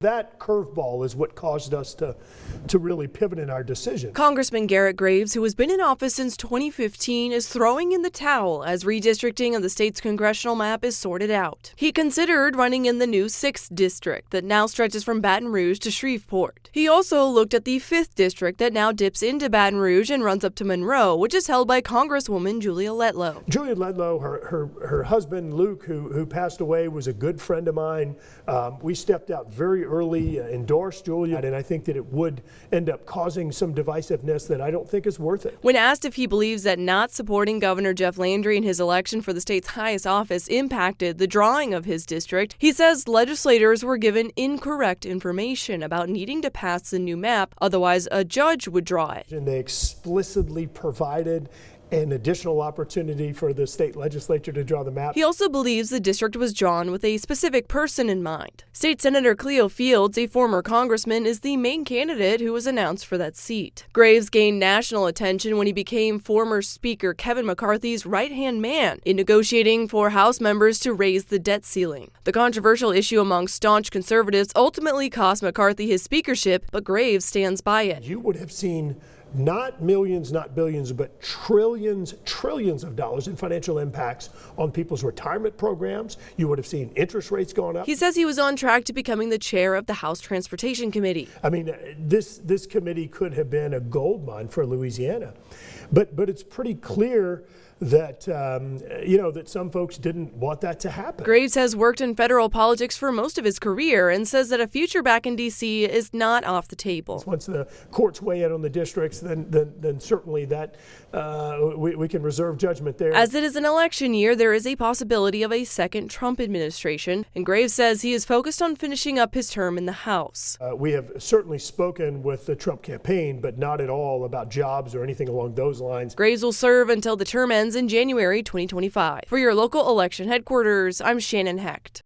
That curveball is what caused us to really pivot in our decision. Congressman Garret Graves, who has been in office since 2015, is throwing in the towel as redistricting of the state's congressional map is sorted out. He considered running in the new 6th district that now stretches from Baton Rouge to Shreveport. He also looked at the 5th district that now dips into Baton Rouge and runs up to Monroe, which is held by Congresswoman Julia Letlow. Julia Letlow, her husband Luke, who passed away, was a good friend of mine. We stepped out very early, endorsed Julia, and I think that it would end up causing some divisiveness that I don't think is worth it. When asked if he believes that not supporting Governor Jeff Landry in his election for the state's highest office impacted the drawing of his district, he says legislators were given incorrect information about needing to pass the new map, otherwise a judge would draw it. And they explicitly provided an additional opportunity for the state legislature to draw the map. He also believes the district was drawn with a specific person in mind. State Senator Cleo Fields, a former congressman, is the main candidate who was announced for that seat. Graves gained national attention when he became former Speaker Kevin McCarthy's right-hand man in negotiating for House members to raise the debt ceiling. The controversial issue among staunch conservatives ultimately cost McCarthy his speakership, but Graves stands by it. You would have seen not millions, not billions, but trillions of dollars in financial impacts on people's retirement programs. You would have seen interest rates going up. He says he was on track to becoming the chair of the House Transportation Committee. I mean, this committee could have been a gold mine for Louisiana, but it's pretty clear that that some folks didn't want that to happen. Graves has worked in federal politics for most of his career and says that a future back in D.C. is not off the table. Once the courts weigh in on the districts, then certainly that we can reserve judgment there. As it is an election year, there is a possibility of a second Trump administration, and Graves says he is focused on finishing up his term in the House. We have certainly spoken with the Trump campaign, but not at all about jobs or anything along those lines. Graves will serve until the term ends in January 2025. For your local election headquarters, I'm Shannon Hecht.